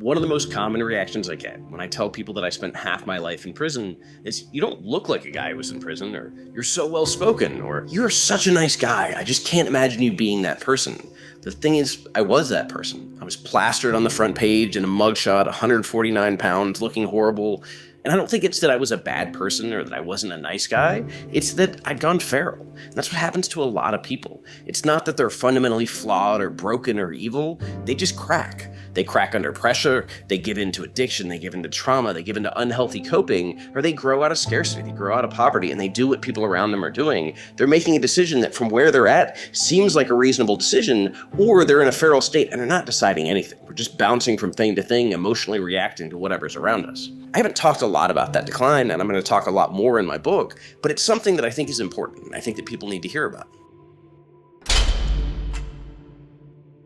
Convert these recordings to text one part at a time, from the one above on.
One of the most common reactions I get when I tell people that I spent half my life in prison is, you don't look like a guy who was in prison, or you're so well spoken, or you're such a nice guy. I just can't imagine you being that person. The thing is, I was that person. I was plastered on the front page in a mugshot, 149 pounds, looking horrible. And I don't think it's that I was a bad person or that I wasn't a nice guy. It's that I'd gone feral. And that's what happens to a lot of people. It's not that they're fundamentally flawed or broken or evil. They just crack. They crack under pressure. They give in to addiction. They give in to trauma. They give in to unhealthy coping, or they grow out of scarcity. They grow out of poverty, and they do what people around them are doing. They're making a decision that from where they're at seems like a reasonable decision, or they're in a feral state and they're not deciding anything. We're just bouncing from thing to thing, emotionally reacting to whatever's around us. I haven't talked a lot about that decline, and I'm going to talk a lot more in my book, but it's something that I think is important. I think that people need to hear about.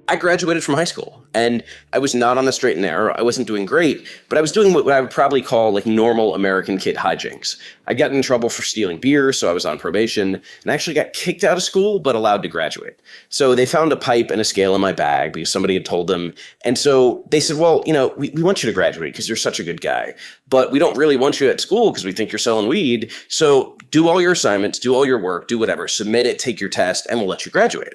I graduated from high school, and I was not on the straight and narrow. I wasn't doing great, but I was doing what I would probably call like normal American kid hijinks. I got in trouble for stealing beer, so I was on probation, and I actually got kicked out of school, but allowed to graduate. So they found a pipe and a scale in my bag because somebody had told them. And so they said, well, we want you to graduate because you're such a good guy, but we don't really want you at school because we think you're selling weed. So do all your assignments, do all your work, do whatever, submit it, take your test, and we'll let you graduate.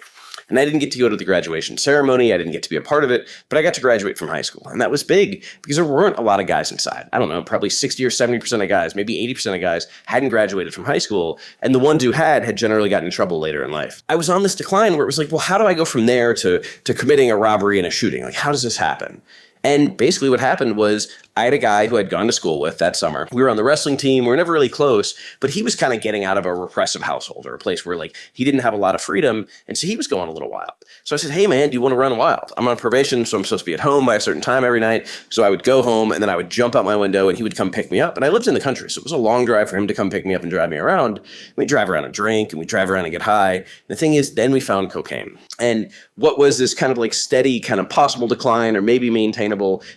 And I didn't get to go to the graduation ceremony. I didn't get to be a part of it, but I got to graduate from high school. And that was big because there weren't a lot of guys inside. I don't know, probably 60 or 70% of guys, maybe 80% of guys hadn't graduated from high school. And the ones who had generally gotten in trouble later in life. I was on this decline where it was like, well, how do I go from there to committing a robbery and a shooting? Like, how does this happen? And basically what happened was I had a guy who I'd gone to school with that summer. We were on the wrestling team. We were never really close, but he was kind of getting out of a repressive household or a place where like he didn't have a lot of freedom. And so he was going a little wild. So I said, hey man, do you want to run wild? I'm on probation, so I'm supposed to be at home by a certain time every night. So I would go home and then I would jump out my window and he would come pick me up. And I lived in the country, so it was a long drive for him to come pick me up and drive me around. We'd drive around and drink and we'd drive around and get high. And the thing is, then we found cocaine. And what was this kind of like steady, kind of possible decline or maybe maintainable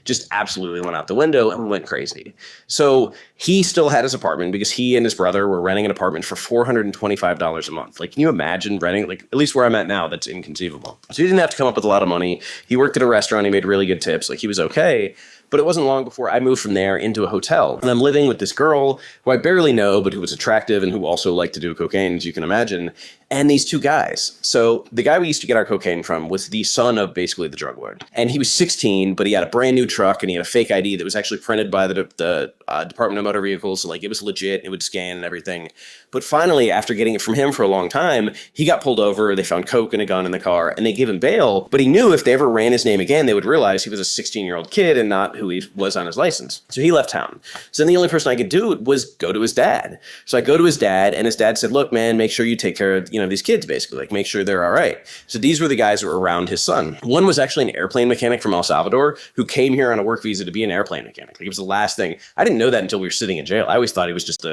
just absolutely went out the window and we went crazy. So he still had his apartment because he and his brother were renting an apartment for $425 a month. Like, can you imagine renting, like, at least where I'm at now, that's inconceivable. So he didn't have to come up with a lot of money. He worked at a restaurant. He made really good tips. Like, he was okay. But it wasn't long before I moved from there into a hotel. And I'm living with this girl who I barely know, but who was attractive and who also liked to do cocaine, as you can imagine, and these two guys. So the guy we used to get our cocaine from was the son of basically the drug lord. And he was 16, but he had a brand new truck and he had a fake ID that was actually printed by the Department of Motor Vehicles. So like it was legit, it would scan and everything. But finally, after getting it from him for a long time, he got pulled over. They found coke and a gun in the car and they gave him bail. But he knew if they ever ran his name again, they would realize he was a 16-year-old kid and not who he was on his license. So he left town. So then the only person I could do was go to his dad. So I go to his dad and his dad said, look, man, make sure you take care of, these kids basically, like make sure they're all right. So these were the guys who were around his son. One was actually an airplane mechanic from El Salvador who came here on a work visa to be an airplane mechanic. Like it was the last thing. I didn't know that until we were sitting in jail. I always thought he was just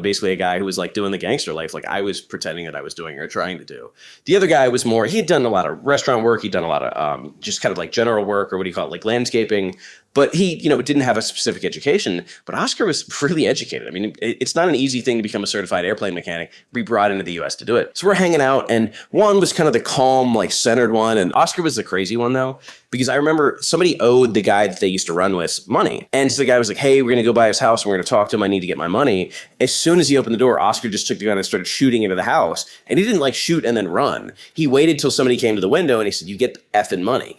basically a guy who was like doing the gangster life. Like I was pretending that I was doing or trying to do. The other guy was more, he had done a lot of restaurant work. He'd done a lot of just kind of like general work or what do you call it? Like landscaping. But he, didn't have a specific education. But Oscar was really educated. I mean, it's not an easy thing to become a certified airplane mechanic, be brought into the U.S. to do it. So we're hanging out, and Juan was kind of the calm, like centered one, and Oscar was the crazy one, though, because I remember somebody owed the guy that they used to run with money. And so the guy was like, hey, we're going to go by his house, and we're going to talk to him. I need to get my money. As soon as he opened the door, Oscar just took the gun and started shooting into the house. And he didn't like shoot and then run. He waited till somebody came to the window, and he said, you get the effing money.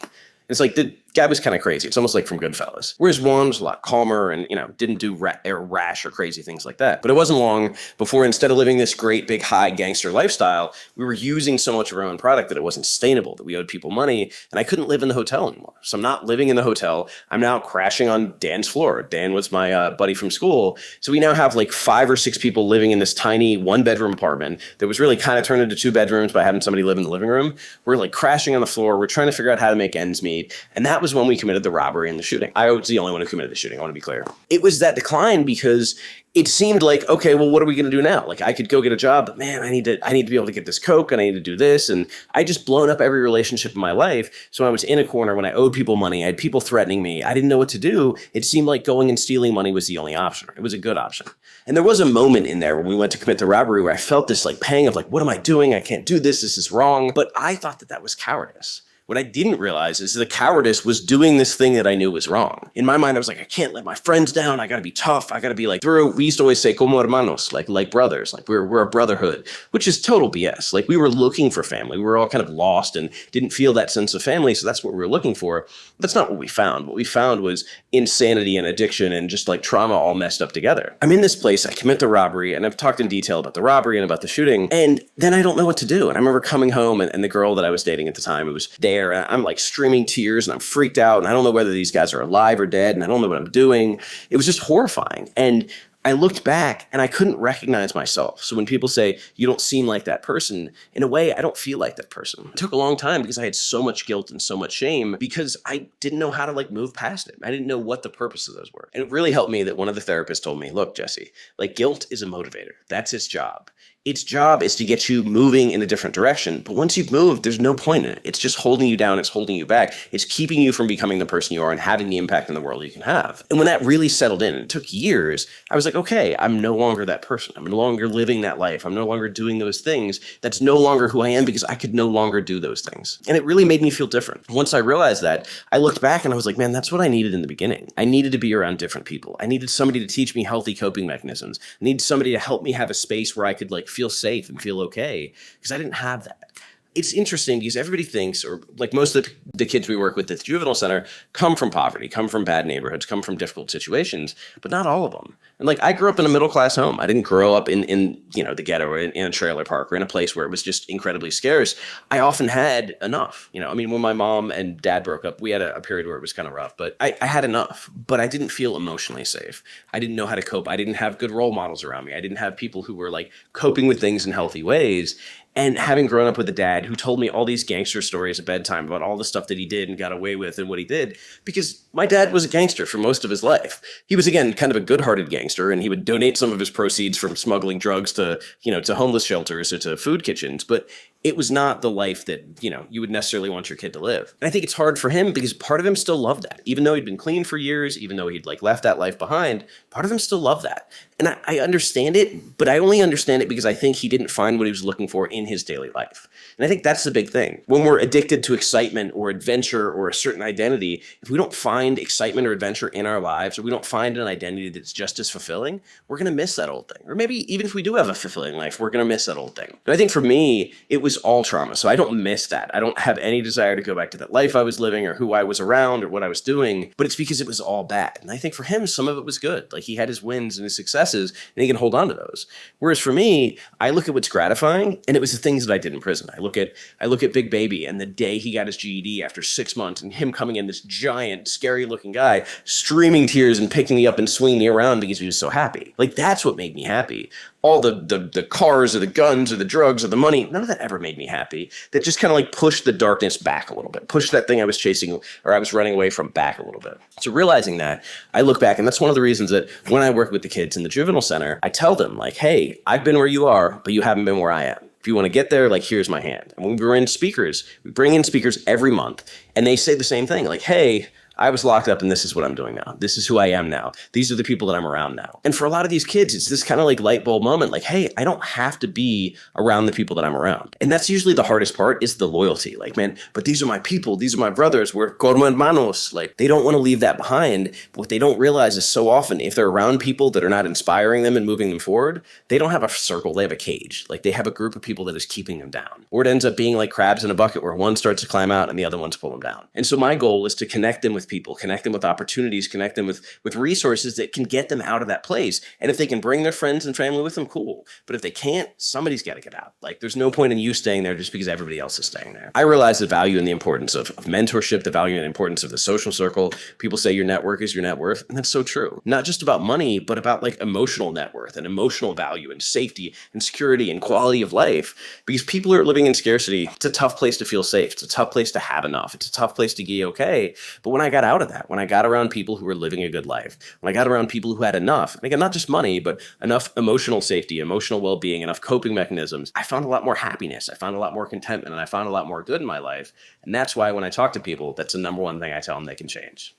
It's like the guy was kind of crazy. It's almost like from Goodfellas. Whereas Juan was a lot calmer and, didn't do rash or crazy things like that. But it wasn't long before instead of living this great big high gangster lifestyle, we were using so much of our own product that it wasn't sustainable, that we owed people money. And I couldn't live in the hotel anymore. So I'm not living in the hotel. I'm now crashing on Dan's floor. Dan was my buddy from school. So we now have like 5 or 6 people living in this tiny 1-bedroom apartment that was really kind of turned into 2 bedrooms by having somebody live in the living room. We're like crashing on the floor. We're trying to figure out how to make ends meet. And that was when we committed the robbery and the shooting. I was the only one who committed the shooting. I want to be clear. It was that decline because it seemed like, okay, well, what are we going to do now? Like I could go get a job, but man, I need to be able to get this coke and I need to do this. And I just blown up every relationship in my life. So I was in a corner when I owed people money. I had people threatening me. I didn't know what to do. It seemed like going and stealing money was the only option. It was a good option. And there was a moment in there when we went to commit the robbery where I felt this like pang of like, what am I doing? I can't do this. This is wrong. But I thought that was cowardice. What I didn't realize is the cowardice was doing this thing that I knew was wrong. In my mind, I was like, I can't let my friends down. I gotta be tough. I gotta be like through. We used to always say como hermanos, like brothers, like we're a brotherhood, which is total BS. Like we were looking for family. We were all kind of lost and didn't feel that sense of family. So that's what we were looking for. That's not what we found. What we found was insanity and addiction and just like trauma all messed up together. I'm in this place. I commit the robbery, and I've talked in detail about the robbery and about the shooting. And then I don't know what to do. And I remember coming home, and the girl that I was dating at the time, it was there, and I'm like streaming tears, and I'm freaked out, and I don't know whether these guys are alive or dead, and I don't know what I'm doing. It was just horrifying. And I looked back and I couldn't recognize myself. So when people say, you don't seem like that person, in a way, I don't feel like that person. It took a long time because I had so much guilt and so much shame because I didn't know how to like move past it. I didn't know what the purpose of those were. And it really helped me that one of the therapists told me, look, Jesse, like guilt is a motivator. That's its job. Its job is to get you moving in a different direction. But once you've moved, there's no point in it. It's just holding you down. It's holding you back. It's keeping you from becoming the person you are and having the impact in the world you can have. And when that really settled in, it took years, I was like, okay, I'm no longer that person. I'm no longer living that life. I'm no longer doing those things. That's no longer who I am because I could no longer do those things. And it really made me feel different. Once I realized that, I looked back and I was like, man, that's what I needed in the beginning. I needed to be around different people. I needed somebody to teach me healthy coping mechanisms. I needed somebody to help me have a space where I could like feel safe and feel okay, because I didn't have that. It's interesting because everybody thinks, or like most of the kids we work with at the juvenile center come from poverty, come from bad neighborhoods, come from difficult situations, but not all of them. And like I grew up in a middle class home. I didn't grow up in the ghetto or in a trailer park or in a place where it was just incredibly scarce. I often had enough. I mean, when my mom and dad broke up, we had a period where it was kind of rough, but I had enough, but I didn't feel emotionally safe. I didn't know how to cope. I didn't have good role models around me. I didn't have people who were like coping with things in healthy ways. And having grown up with a dad who told me all these gangster stories at bedtime about all the stuff that he did and got away with and what he did, because my dad was a gangster for most of his life. He was, again, kind of a good-hearted gangster, and he would donate some of his proceeds from smuggling drugs to homeless shelters or to food kitchens. But it was not the life that, you would necessarily want your kid to live. And I think it's hard for him because part of him still loved that. Even though he'd been clean for years, even though he'd like left that life behind, part of him still loved that. And I understand it, but I only understand it because I think he didn't find what he was looking for in his daily life. And I think that's the big thing. When we're addicted to excitement or adventure or a certain identity, if we don't find excitement or adventure in our lives, or we don't find an identity that's just as fulfilling, we're going to miss that old thing. Or maybe even if we do have a fulfilling life, we're going to miss that old thing. And I think for me, it was all trauma. So I don't miss that. I don't have any desire to go back to that life I was living or who I was around or what I was doing, but it's because it was all bad. And I think for him, some of it was good. Like he had his wins and his successes and he can hold on to those. Whereas for me, I look at what's gratifying and it was the things that I did in prison. I look at Big Baby and the day he got his GED after 6 months and him coming in, this giant, scary looking guy, streaming tears and picking me up and swinging me around because he was so happy. Like that's what made me happy. All the cars or the guns or the drugs or the money, none of that ever made me happy. That just kind of like pushed the darkness back a little bit, pushed that thing I was chasing or I was running away from back a little bit. So realizing that, I look back, and that's one of the reasons that when I work with the kids in the juvenile center, I tell them like, hey, I've been where you are, but you haven't been where I am. If you want to get there, like, here's my hand. And when we bring in speakers every month, and they say the same thing, like, hey, I was locked up and this is what I'm doing now. This is who I am now. These are the people that I'm around now. And for a lot of these kids, it's this kind of like light bulb moment, like, hey, I don't have to be around the people that I'm around. And that's usually the hardest part, is the loyalty. Like, man, but these are my people. These are my brothers. We're como hermanos. Like, they don't want to leave that behind. But what they don't realize is so often, if they're around people that are not inspiring them and moving them forward, they don't have a circle. They have a cage. Like, they have a group of people that is keeping them down. Or it ends up being like crabs in a bucket where one starts to climb out and the other ones pull them down. And so my goal is to connect them with people, connect them with opportunities, connect them with resources that can get them out of that place. And if they can bring their friends and family with them, cool. But if they can't, somebody's got to get out. Like, there's no point in you staying there just because everybody else is staying there. I realize the value and the importance of mentorship, the value and the importance of the social circle. People say your network is your net worth, and that's so true. Not just about money, but about like emotional net worth and emotional value and safety and security and quality of life. Because people who are living in scarcity, it's a tough place to feel safe. It's a tough place to have enough. It's a tough place to be okay. But when I got out of that, when I got around people who were living a good life, when I got around people who had enough, and again, not just money, but enough emotional safety, emotional well-being, enough coping mechanisms, I found a lot more happiness. I found a lot more contentment, and I found a lot more good in my life. And that's why when I talk to people, that's the number one thing I tell them they can change.